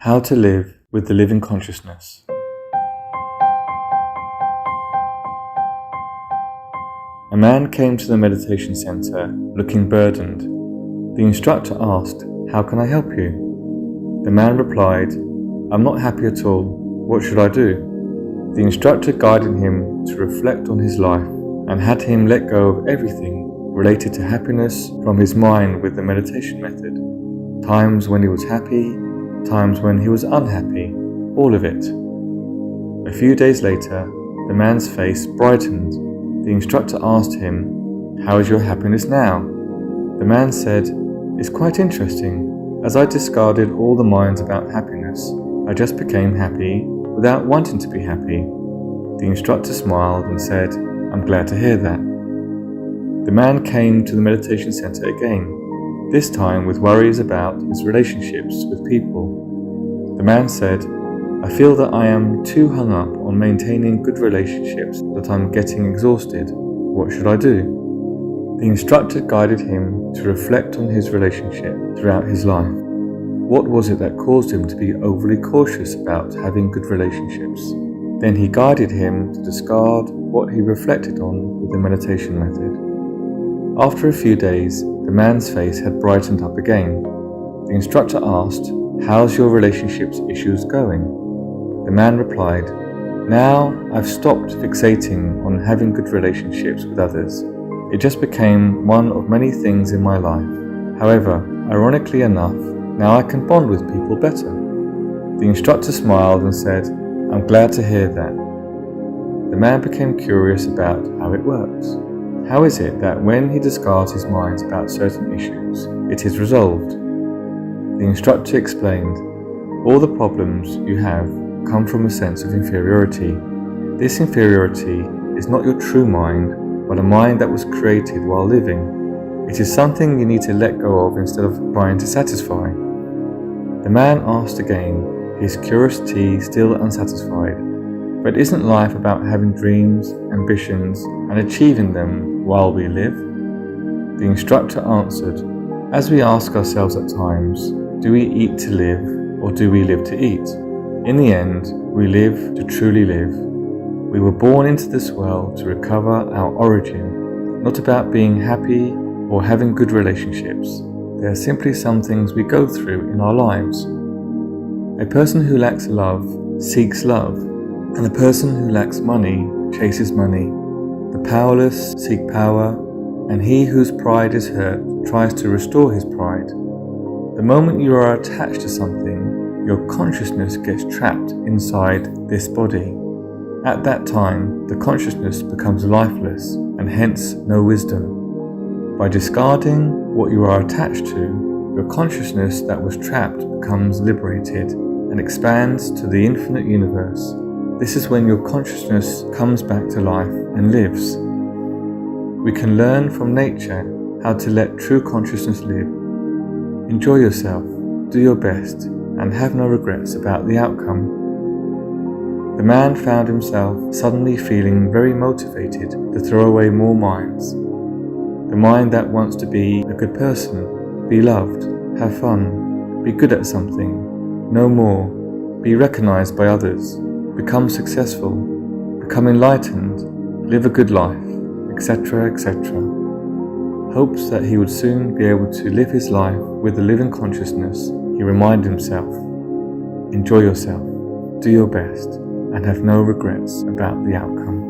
How to live with the living consciousness. A man came to the meditation center looking burdened. The instructor asked, "How can I help you?" The man replied, "I'm not happy at all. What should I do?" The instructor guided him to reflect on his life and had him let go of everything related to happiness from his mind with the meditation method. Times when he was happy, times when he was unhappy, all of it. A few days later, the man's face brightened. The instructor asked him, "How is your happiness now?" The man said, "It's quite interesting. As I discarded all the minds about happiness, I just became happy without wanting to be happy." The instructor smiled and said, "I'm glad to hear that." The man came to the meditation center again, this time with worries about his relationships with people. The man said, "I feel that I am too hung up on maintaining good relationships that I'm getting exhausted. What should I do?" The instructor guided him to reflect on his relationship throughout his life. What was it that caused him to be overly cautious about having good relationships? Then he guided him to discard what he reflected on with the meditation method. After a few days, the man's face had brightened up again. The instructor asked, "How's your relationships issues going?" The man replied, "Now I've stopped fixating on having good relationships with others. It just became one of many things in my life. However, ironically enough, now I can bond with people better." The instructor smiled and said, "I'm glad to hear that." The man became curious about how it works. How is it that when he discards his mind about certain issues, it is resolved? The instructor explained, "All the problems you have come from a sense of inferiority. This inferiority is not your true mind, but a mind that was created while living. It is something you need to let go of instead of trying to satisfy." The man asked again, his curiosity still unsatisfied, "But isn't life about having dreams, ambitions, and achieving them while we live?" The instructor answered, "As we ask ourselves at times, do we eat to live or do we live to eat? In the end, we live to truly live. We were born into this world to recover our origin, not about being happy or having good relationships. They are simply some things we go through in our lives. A person who lacks love seeks love, and a person who lacks money chases money. The powerless seek power, and he whose pride is hurt tries to restore his pride. The moment you are attached to something, your consciousness gets trapped inside this body. At that time, the consciousness becomes lifeless, and hence no wisdom. By discarding what you are attached to, your consciousness that was trapped becomes liberated and expands to the infinite universe. This is when your consciousness comes back to life and lives. We can learn from nature how to let true consciousness live. Enjoy yourself, do your best, and have no regrets about the outcome. The man found himself suddenly feeling very motivated to throw away more minds. The mind that wants to be a good person, be loved, have fun, be good at something, know more, be recognized by others, become successful, become enlightened, live a good life, etc., etc. Hopes that he would soon be able to live his life with the living consciousness. He reminded himself, enjoy yourself, do your best, and have no regrets about the outcome.